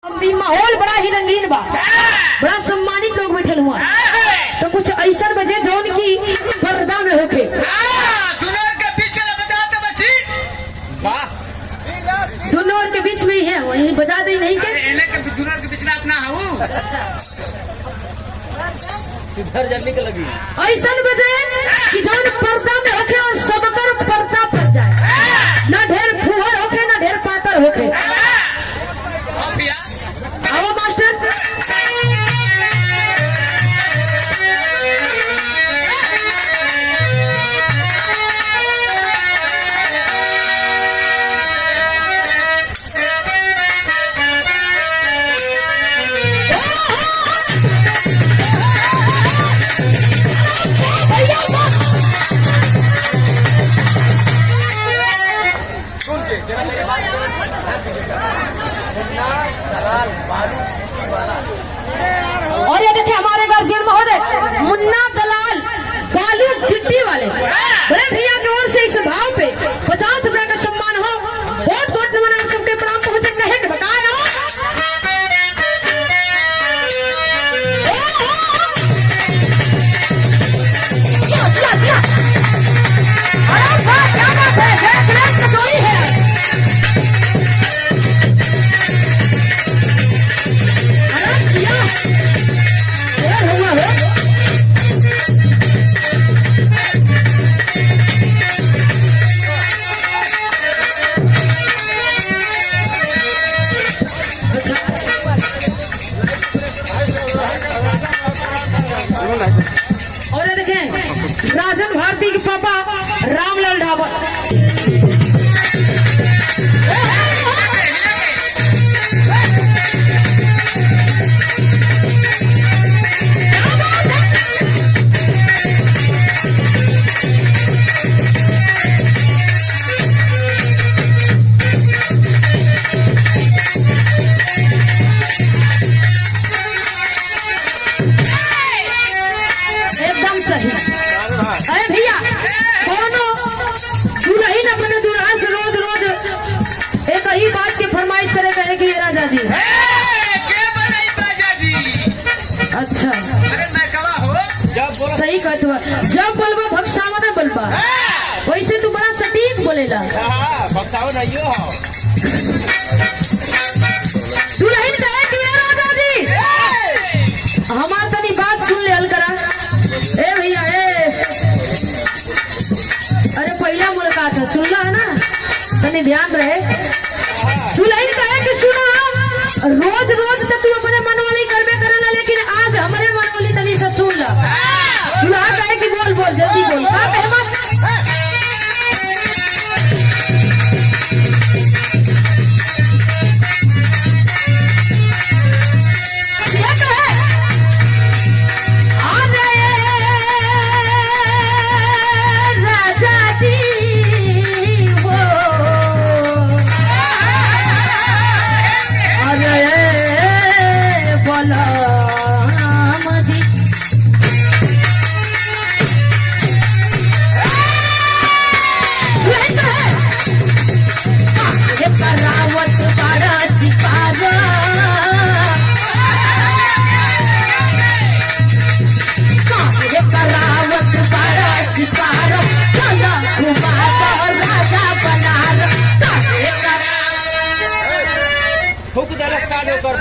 अभी माहौल बड़ा ही रंगीन बा, बड़ा सम्मानित लोग बैठे हुआ, तो कुछ ऐसा बजे जौन की पर्दा में होके दोनों के बीच में ही है, वही बजा दे नहीं के दुनों के बीच में अपना हूँ सिद्धर जल्दी के लगी ऐसा बजे कि जौन पर्दा में होके और सबकर पर्दा पर जाए, ना ढेर फुहर होके ना ढेर पातर होके। आओ मास्टर और ये देखिए हमारे गार्जियन महोदय मुन्ना दलाल बालू गिट्टी वाले बड़े भैया की ओर से इस भाव पे 50 रुपए का सम्मान हो। बहुत बहुत नमन आप सबके प्रणाम पहुंचे कहे कि बताया और देखें राजन भारती के पापा रामलाल ढाबर एकदम सही। अरे भैया दोनों दुल्हन अपने दुल्हा से रोज रोज एक ही बात की फरमाइश करे कहे कि राजा जी अच्छा सही कहत हुआ, जब बोलबा भक्सावा ना बोलबा, वैसे तू बड़ा सटीक बोलेला। दुल्हन कहे कि राजा जी हमार तनी बात सुन ले हल करा। ए भैया अरे पहला मुलाकात है, सुनला है ना, तनी ध्यान रहे। दुल्हन कहे कि सुना रोज रोज तक तू अपने मन वाली करबे करेला, लेकिन आज हमारे मन वाली तनी से सुन ला। दुल्हा कहे कि बोल बोल जल्दी बोल का कहे मत।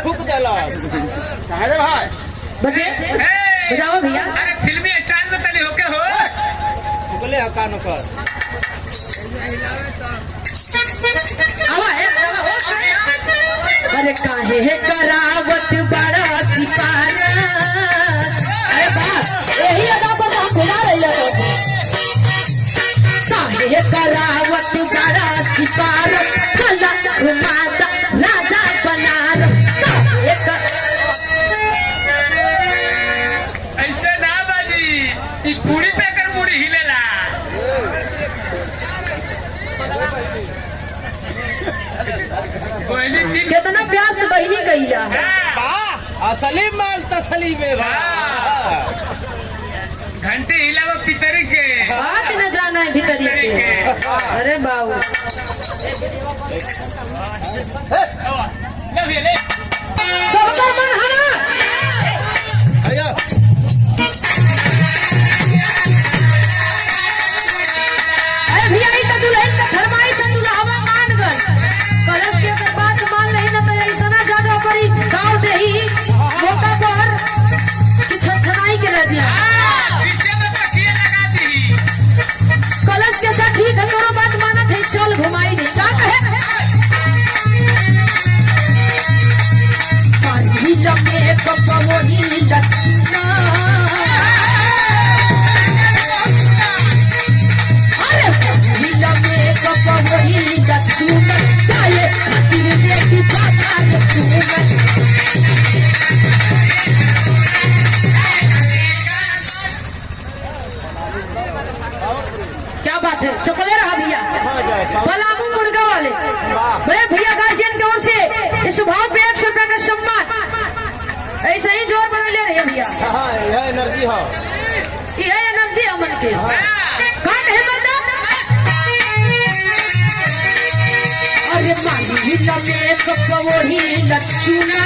फूक देला भाई बजे बजाओ भैया। अरे फिल्मी स्टाइल में तली होके हो फूकले हका न कर आवा है अरे काहे है करावत बड़ा सिपारा। अरे बाप यही अदा पर हम भेजा रही है। काहे है करावत बड़ा सिपारा, कला माता राजा बना ऐसे ना बाजी पूरी पे कर मुड़ी हिलेला। कितना प्यार से बहनी कहिया असली माल तसली में घंटे हिलावा पितरी के बात न जाना है भीतरी के। अरे बाबू वही लक्षणा अरे महिला मेकअप वही लक्षणा चाहे खातिर देखी बाबा लक्षणा क्या बात है चपले रहा भैया पलामू मुर्गा वाले बड़े भैया गार्जियन की ओर से इस भाव पे 100 रुपए का सम्मान ऐसे ही जोर बना ले रहे भैया यह एनर्जी हो ये एनर्जी अमन के कौन है मतलब अरे महिला मेकअप वही लक्षणा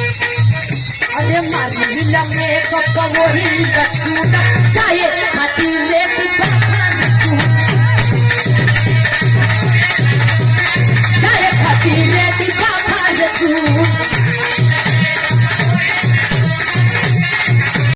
अरे महिला मेकअप वही लक्षणा चाहे खातिर रेत